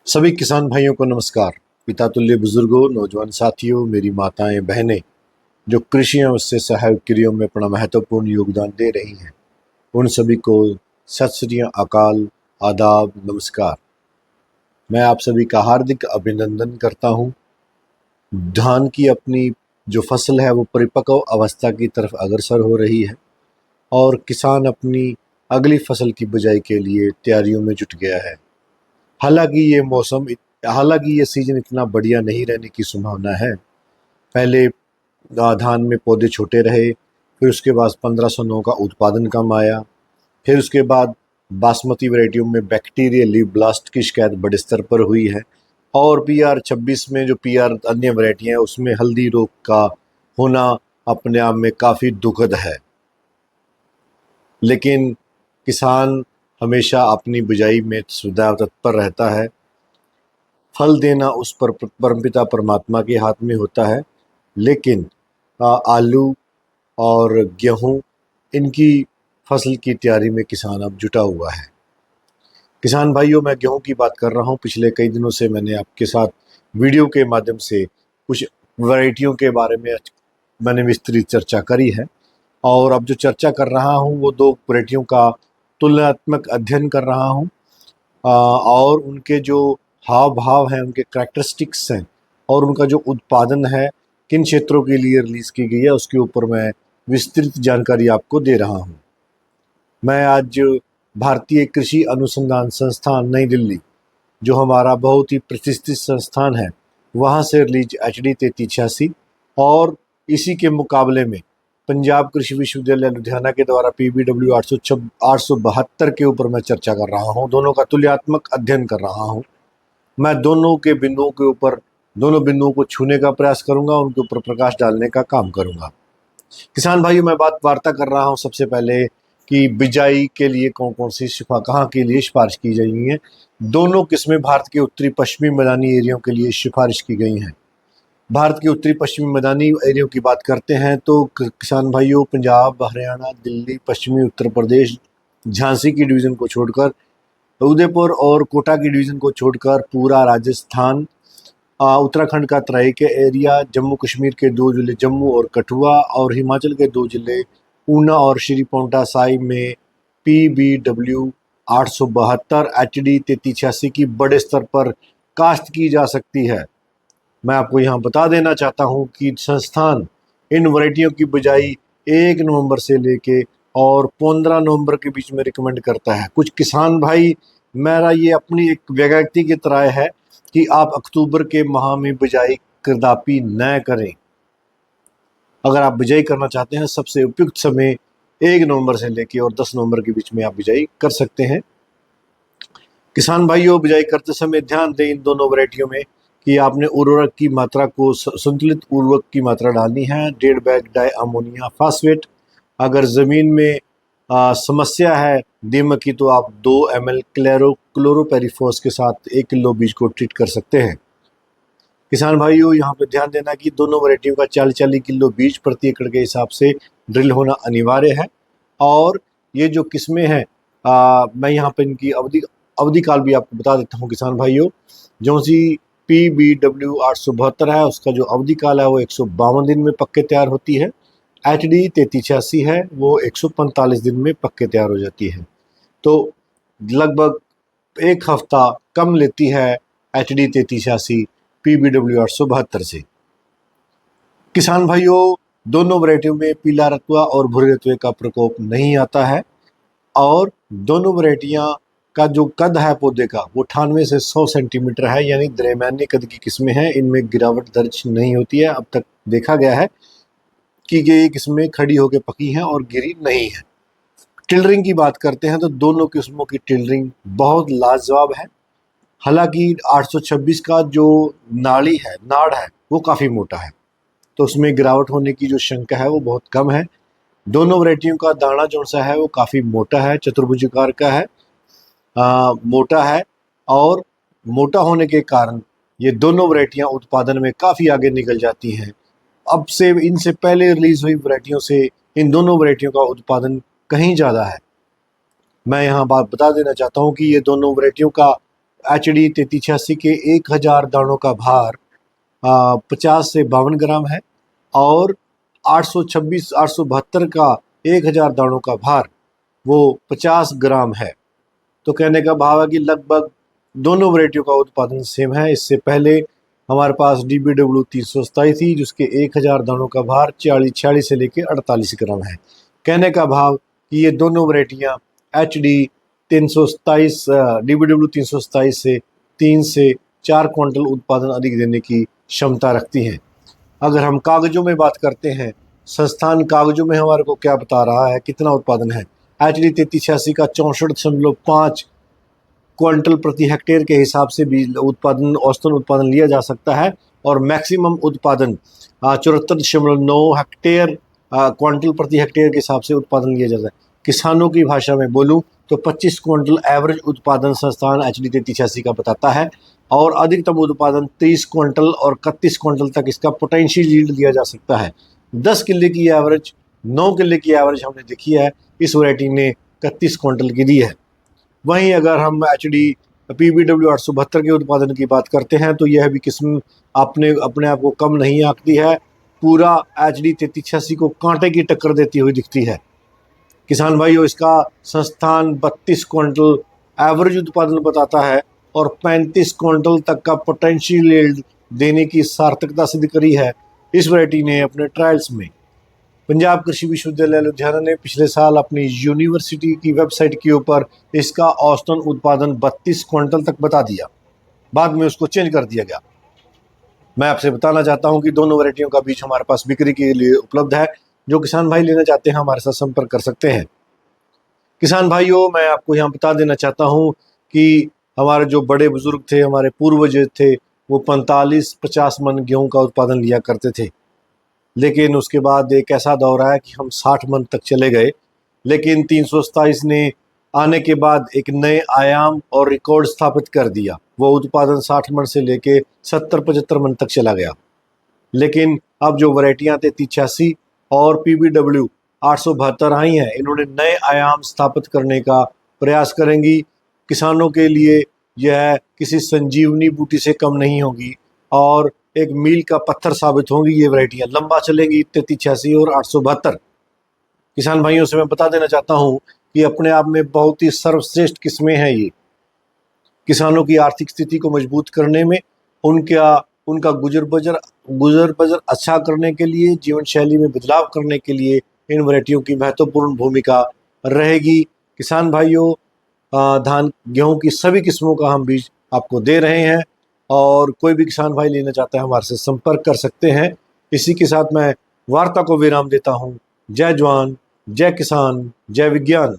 सभी किसान भाइयों को नमस्कार। पिता तुल्य बुजुर्गों, नौजवान साथियों, मेरी माताएं बहनें जो कृषि एवं उससे सहायक क्रियाओं में अपना महत्वपूर्ण योगदान दे रही हैं, उन सभी को सत श्री अकाल, आदाब, नमस्कार। मैं आप सभी का हार्दिक अभिनंदन करता हूं। धान की अपनी जो फसल है वो परिपक्व अवस्था की तरफ अग्रसर हो रही है और किसान अपनी अगली फसल की बुआई के लिए तैयारियों में जुट गया है। हालांकि ये सीजन इतना बढ़िया नहीं रहने की संभावना है। पहले धान में पौधे छोटे रहे, फिर उसके बाद 1509 का उत्पादन कम आया, फिर उसके बाद बासमती वैरायटियों में बैक्टीरियल लीफ ब्लास्ट की शिकायत बड़े स्तर पर हुई है और PR 26 में जो PR अन्य वैरायटी है उसमें हल्दी रोग का होना अपने आप में काफ़ी दुखद है। लेकिन किसान हमेशा अपनी बुआई में सदा तत्पर रहता है। फल देना उस पर परमपिता परमात्मा के हाथ में होता है, लेकिन आलू और गेहूं इनकी फसल की तैयारी में किसान अब जुटा हुआ है। किसान भाइयों, मैं गेहूं की बात कर रहा हूं। पिछले कई दिनों से मैंने आपके साथ वीडियो के माध्यम से कुछ वैरायटियों के बारे में मैंने विस्तृत चर्चा करी है और अब जो चर्चा कर रहा हूं वो दो वैरायटियों का तुलनात्मक अध्ययन कर रहा हूं और उनके जो हाव भाव हैं, उनके करैक्टरिस्टिक्स हैं और उनका जो उत्पादन है किन क्षेत्रों के लिए रिलीज़ की गई है उसके ऊपर मैं विस्तृत जानकारी आपको दे रहा हूं। मैं आज भारतीय कृषि अनुसंधान संस्थान नई दिल्ली, जो हमारा बहुत ही प्रतिष्ठित संस्थान है, वहाँ से रिलीज HD 3386 और इसी के मुकाबले में पंजाब कृषि विश्वविद्यालय लुधियाना के द्वारा PBW 872 के ऊपर मैं चर्चा कर रहा हूँ। दोनों का तुलनात्मक अध्ययन कर रहा हूँ। मैं दोनों बिंदुओं को छूने का प्रयास करूंगा, उनके ऊपर प्रकाश डालने का काम करूंगा। किसान भाइयों, मैं वार्ता कर रहा हूं सबसे पहले कि बिजाई के लिए कौन कौन सी कहाँ के लिए सिफारिश की गई है। दोनों किस्में भारत के उत्तरी पश्चिमी मैदानी एरियो के लिए सिफारिश की गई हैं। भारत के उत्तरी पश्चिमी मैदानी एरियो की बात करते हैं तो किसान भाइयों, पंजाब, हरियाणा, दिल्ली, पश्चिमी उत्तर प्रदेश, झांसी की डिवीज़न को छोड़कर, उदयपुर और कोटा की डिवीज़न को छोड़कर पूरा राजस्थान, उत्तराखंड का तराई के एरिया, जम्मू कश्मीर के दो जिले जम्मू और कठुआ और हिमाचल के दो जिले ऊना और श्री पोंटा साहिब में PBW 872 HD 3386 की बड़े स्तर पर काश्त की जा सकती है। मैं आपको यहाँ बता देना चाहता हूँ कि संस्थान इन वैरायटियों की बुआई 1 नवंबर से लेके और 15 नवंबर के बीच में रिकमेंड करता है। कुछ किसान भाई, मेरा ये अपनी एक व्यक्तिगत राय है कि आप अक्टूबर के माह में बुआई कदापि न करें। अगर आप बुआई करना चाहते हैं, सबसे उपयुक्त समय 1 नवंबर से लेके और 10 नवंबर के बीच में आप बुआई कर सकते हैं। किसान भाइयों, बुआई करते समय ध्यान दें इन दोनों वैरायटियों में कि आपने उर्वरक की मात्रा को संतुलित उर्वरक की मात्रा डालनी है, 1.5 बैग डाई अमोनिया फास्फेट। अगर ज़मीन में समस्या है दीमक की तो आप 2 ml क्लोरोपेरिफॉस के साथ 1 किलो बीज को ट्रीट कर सकते हैं। किसान भाइयों, यहाँ पे ध्यान देना कि दोनों वैरायटियों का 40-40 किलो बीज प्रति एकड़ के हिसाब से ड्रिल होना अनिवार्य है। और ये जो किस्में हैं, मैं यहाँ पे इनकी अवधि काल भी आपको बता देता हूँ। किसान भाइयों, जो सी PBW 872 है उसका जो अवधि काल है वो 152 दिन में पक्के तैयार होती है। HD 3386 है वो 145 दिन में पक्के तैयार हो जाती है। तो लगभग 1 हफ्ता कम लेती है HD 3386 PBW 872 से। किसान भाइयों, दोनों वैरायटियों में पीला रतुआ और भूरे रतुए का प्रकोप नहीं आता है और दोनों वैरायटियां का जो कद है पौधे का वो 98 से 100 सेंटीमीटर है, यानी दरमियाने कद की किस्में हैं। इनमें गिरावट दर्ज नहीं होती है। अब तक देखा गया है कि ये किस्में खड़ी होकर पकी हैं और गिरी नहीं है। टिलरिंग की बात करते हैं तो दोनों किस्मों की टिलरिंग बहुत लाजवाब है। हालांकि 826 का जो नाड़ है वो काफ़ी मोटा है, तो उसमें गिरावट होने की जो शंका है वो बहुत कम है। दोनों वैरायटियों का दाना जो सा है वो काफ़ी मोटा है, चतुर्भुजाकार का है, मोटा है और मोटा होने के कारण ये दोनों वैरायटियां उत्पादन में काफ़ी आगे निकल जाती हैं। अब से इनसे पहले रिलीज हुई वैरायटियों से इन दोनों वैरायटियों का उत्पादन कहीं ज़्यादा है। मैं यहाँ बात बता देना चाहता हूँ कि ये दोनों वैरायटियों का HD 3386 के 1000 दानों का भार 50 से 52 ग्राम है और 872 का 1000 दानों का भार वो 50 ग्राम है। तो कहने का भाव है कि लगभग दोनों वैरायटियों का उत्पादन सेम है। इससे पहले हमारे पास DBW 327 थी जिसके 1000 दानों का भार 46 से लेकर 48 ग्राम है। कहने का भाव कि ये दोनों वैरायटियाँ HD 327 DBW 327 से 3 से 4 क्विंटल उत्पादन अधिक देने की क्षमता रखती हैं। अगर हम कागजों में बात करते हैं, संस्थान कागजों में हमारे को क्या बता रहा है, कितना उत्पादन है। HD 3386 का 64.5 क्विंटल प्रति हेक्टेयर के हिसाब से भी उत्पादन, औसतन उत्पादन लिया जा सकता है और मैक्सिमम उत्पादन 74.9 हेक्टेयर क्विंटल प्रति हेक्टेयर के हिसाब से उत्पादन लिया जाता है। किसानों की भाषा में बोलूं तो 25 क्विंटल एवरेज उत्पादन संस्थान HD 3386 का बताता है और अधिकतम उत्पादन 30 क्विंटल और 31 क्विंटल तक इसका पोटेंशियल यील्ड दिया जा सकता है। 10 किले की एवरेज, 9 किले की एवरेज हमने देखी है, इस वैरायटी ने 31 क्विंटल की दी है। वहीं अगर हम HD PBW 872 के उत्पादन की बात करते हैं तो यह भी किस्म अपने आप को कम नहीं आंकती है। पूरा HD 3386 को कांटे की टक्कर देती हुई दिखती है। किसान भाइयों, इसका संस्थान 32 क्विंटल एवरेज उत्पादन बताता है और 35 क्विंटल तक का पोटेंशियल यील्ड देने की सार्थकता सिद्ध करी है इस वैरायटी ने अपने ट्रायल्स में। पंजाब कृषि विश्वविद्यालय लुधियाना ने पिछले साल अपनी यूनिवर्सिटी की वेबसाइट के ऊपर इसका औसतन उत्पादन 32 क्विंटल तक बता दिया, बाद में उसको चेंज कर दिया गया। मैं आपसे बताना चाहता हूं कि दोनों वैरायटियों का बीज हमारे पास बिक्री के लिए उपलब्ध है। जो किसान भाई लेना चाहते हैं हमारे साथ संपर्क कर सकते हैं। किसान भाइयों, मैं आपको यहाँ बता देना चाहता हूँ कि हमारे जो बड़े बुजुर्ग थे, हमारे पूर्वज थे, वो 45-50 मन गेहूँ का उत्पादन लिया करते थे। लेकिन उसके बाद एक ऐसा दौर आया कि हम 60 मन तक चले गए। लेकिन 327 ने आने के बाद एक नए आयाम और रिकॉर्ड स्थापित कर दिया। वो उत्पादन 60 मन से लेके 70-75 मन तक चला गया। लेकिन अब जो वैरायटियाँ 3386 और PBW 872 आई हैं, इन्होंने नए आयाम स्थापित करने का प्रयास करेंगी। किसानों के लिए यह किसी संजीवनी बूटी से कम नहीं होगी और एक मील का पत्थर साबित होंगी। ये वैरायटियाँ लंबा चलेंगी 3386 और 872। किसान भाइयों से मैं बता देना चाहता हूँ कि अपने आप में बहुत ही सर्वश्रेष्ठ किस्में हैं। ये किसानों की आर्थिक स्थिति को मजबूत करने में, उनका गुजर बजर अच्छा करने के लिए, जीवन शैली में बदलाव करने के लिए इन वैरायटियों की महत्वपूर्ण भूमिका रहेगी। किसान भाइयों, धान गेहूं की सभी किस्मों का हम बीज आपको दे रहे हैं और कोई भी किसान भाई लेना चाहता है हमारे से संपर्क कर सकते हैं। इसी के साथ मैं वार्ता को विराम देता हूं। जय जवान, जय किसान, जय विज्ञान।